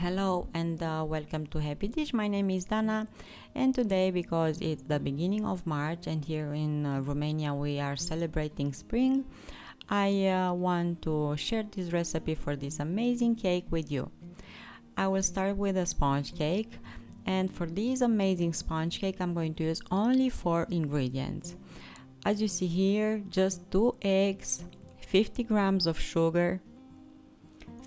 Hello and welcome to Happy Dish. My name is Dana, and today, because it's the beginning of March and here in Romania we are celebrating spring, I want to share this recipe for this amazing cake with you. I will start with a sponge cake, and for this amazing sponge cake I'm going to use only 4 ingredients. As you see here, just 2 eggs, 50 grams of sugar,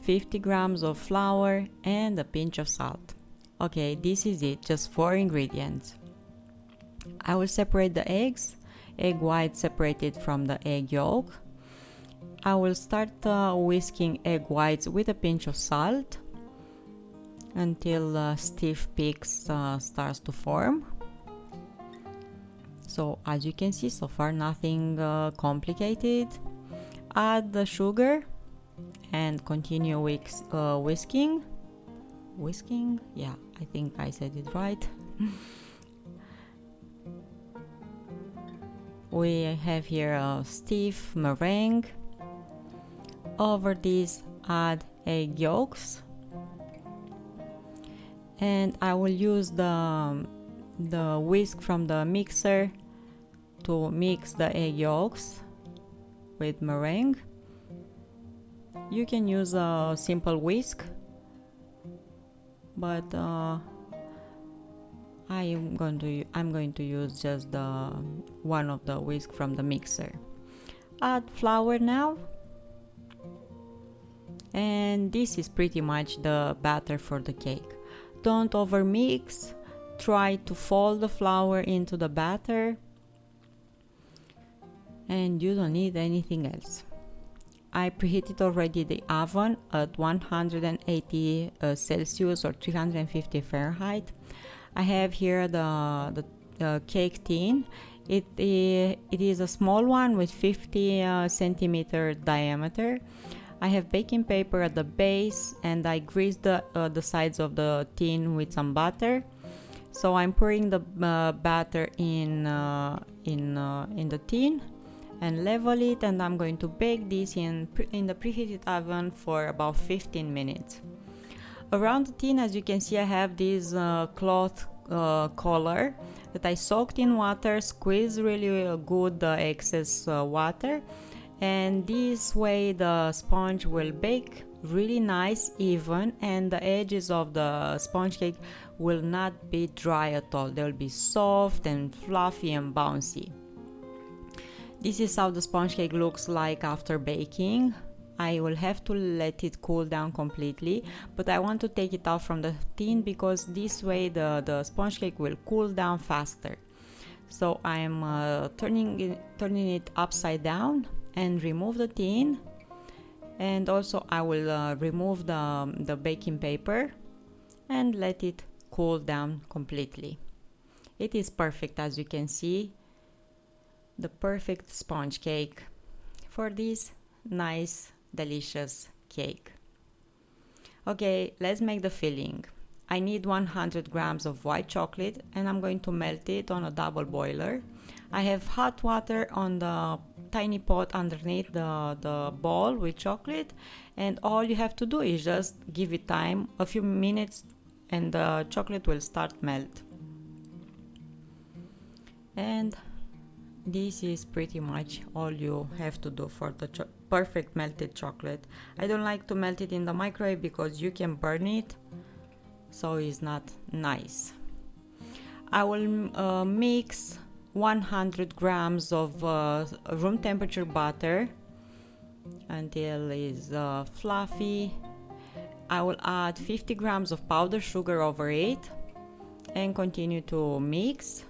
50 grams of flour and a pinch of salt. Okay, this is it, just 4 ingredients. I will separate the eggs, egg white separated from the egg yolk. I will start whisking egg whites with a pinch of salt until stiff peaks starts to form. So as you can see, so far nothing complicated. Add the sugar and continue whisking. Yeah, I think I said it right. We have here a stiff meringue. Over this add egg yolks, and I will use the whisk from the mixer to mix the egg yolks with meringue. You can use a simple whisk, but I'm going to use just the one of the whisk from the mixer. Add flour now, and this is pretty much the batter for the cake. Don't over mix. Try to fold the flour into the batter, and you don't need anything else. I preheated already the oven at 180 Celsius or 350 Fahrenheit. I have here the cake tin. It is a small one with 50 centimeter diameter. I have baking paper at the base, and I greased the sides of the tin with some butter. So I'm pouring the batter in the tin and level it, and I'm going to bake this in the preheated oven for about 15 minutes. Around the tin, as you can see, I have this cloth collar that I soaked in water, squeezed really good the excess water, and this way the sponge will bake really nice, even, and the edges of the sponge cake will not be dry at all. They will be soft and fluffy and bouncy. This is how the sponge cake looks like after baking. I will have to let it cool down completely, but I want to take it out from the tin because this way the sponge cake will cool down faster. So I'm turning it upside down and remove the tin, and also I will remove the baking paper and let it cool down completely. It is perfect, as you can see. The perfect sponge cake for this nice, delicious cake. Okay, let's make the filling. I need 100 grams of white chocolate, and I'm going to melt it on a double boiler. I have hot water on the tiny pot underneath the bowl with chocolate, and all you have to do is just give it time, a few minutes, and the chocolate will start melt. And this is pretty much all you have to do for the perfect melted chocolate. I don't like to melt it in the microwave because you can burn it, so it's not nice. I will mix 100 grams of room temperature butter until it's fluffy. I will add 50 grams of powdered sugar over it and continue to mix.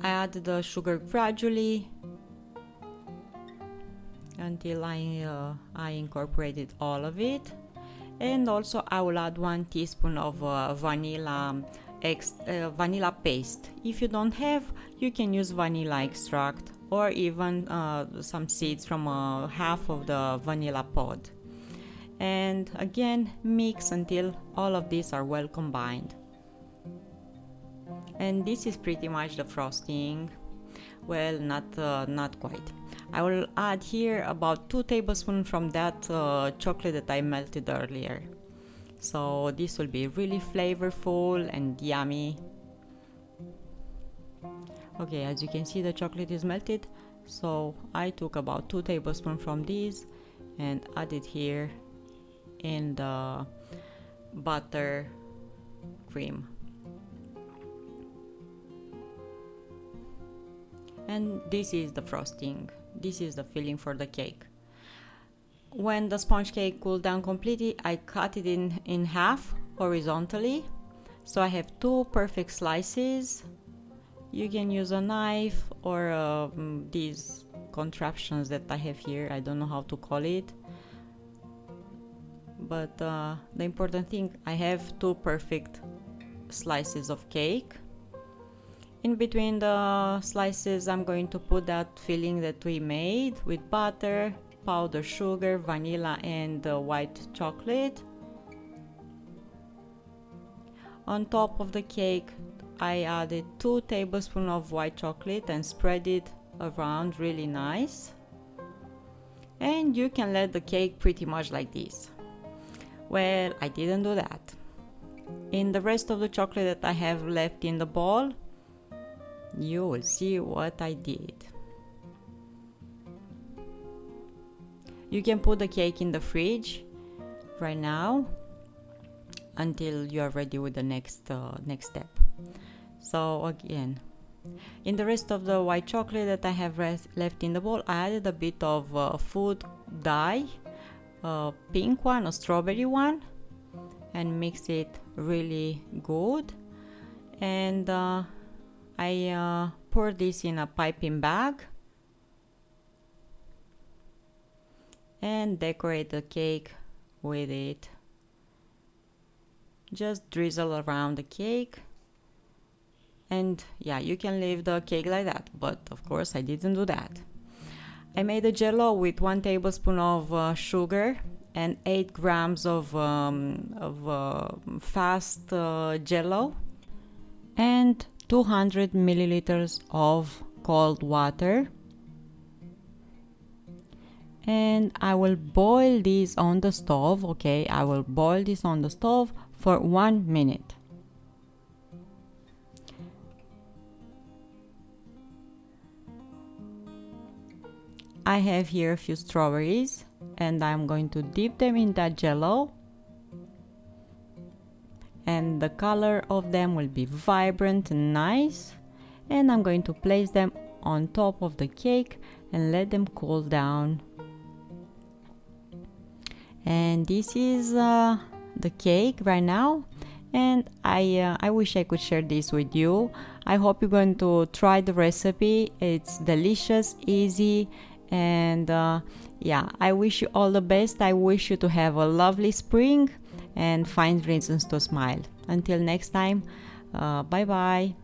I add the sugar gradually until I incorporated all of it, and also I will add 1 teaspoon of vanilla paste. If you don't have, you can use vanilla extract or even some seeds from half of the vanilla pod. And again, mix until all of these are well combined. And this is pretty much the frosting. Well, not quite. I will add here about 2 tablespoons from that chocolate that I melted earlier. So this will be really flavorful and yummy. Okay, as you can see, the chocolate is melted, so I took about 2 tablespoons from these and added here in the butter cream. And this is the frosting, this is the filling for the cake. When the sponge cake cooled down completely, I cut it in half horizontally, so I have 2 perfect slices. You can use a knife or these contraptions that I have here, I don't know how to call it, but the important thing, I have 2 perfect slices of cake. In between the slices, I'm going to put that filling that we made with butter, powdered sugar, vanilla and white chocolate. On top of the cake, I added 2 tablespoons of white chocolate and spread it around really nice. And you can let the cake pretty much like this. Well, I didn't do that. In the rest of the chocolate that I have left in the bowl, you will see what I did. You can put the cake in the fridge right now until you are ready with the next step. So again, in the rest of the white chocolate that I have left in the bowl, I added a bit of food dye, a pink one, a strawberry one, and mix it really good. And I pour this in a piping bag and decorate the cake with it. Just drizzle around the cake, and yeah, you can leave the cake like that, but of course I didn't do that. I made a jello with 1 tablespoon of sugar and 8 grams of fast jello and 200 milliliters of cold water, and I will boil this on the stove. Okay, I will boil this on the stove for 1 minute. I have here a few strawberries and I'm going to dip them in that jello, and the color of them will be vibrant and nice, and I'm going to place them on top of the cake and let them cool down. And this is the cake right now, and I wish I could share this with you. I hope you're going to try the recipe. It's delicious, easy, and yeah, I wish you all the best. I wish you to have a lovely spring and find reasons to smile. Until next time, bye bye.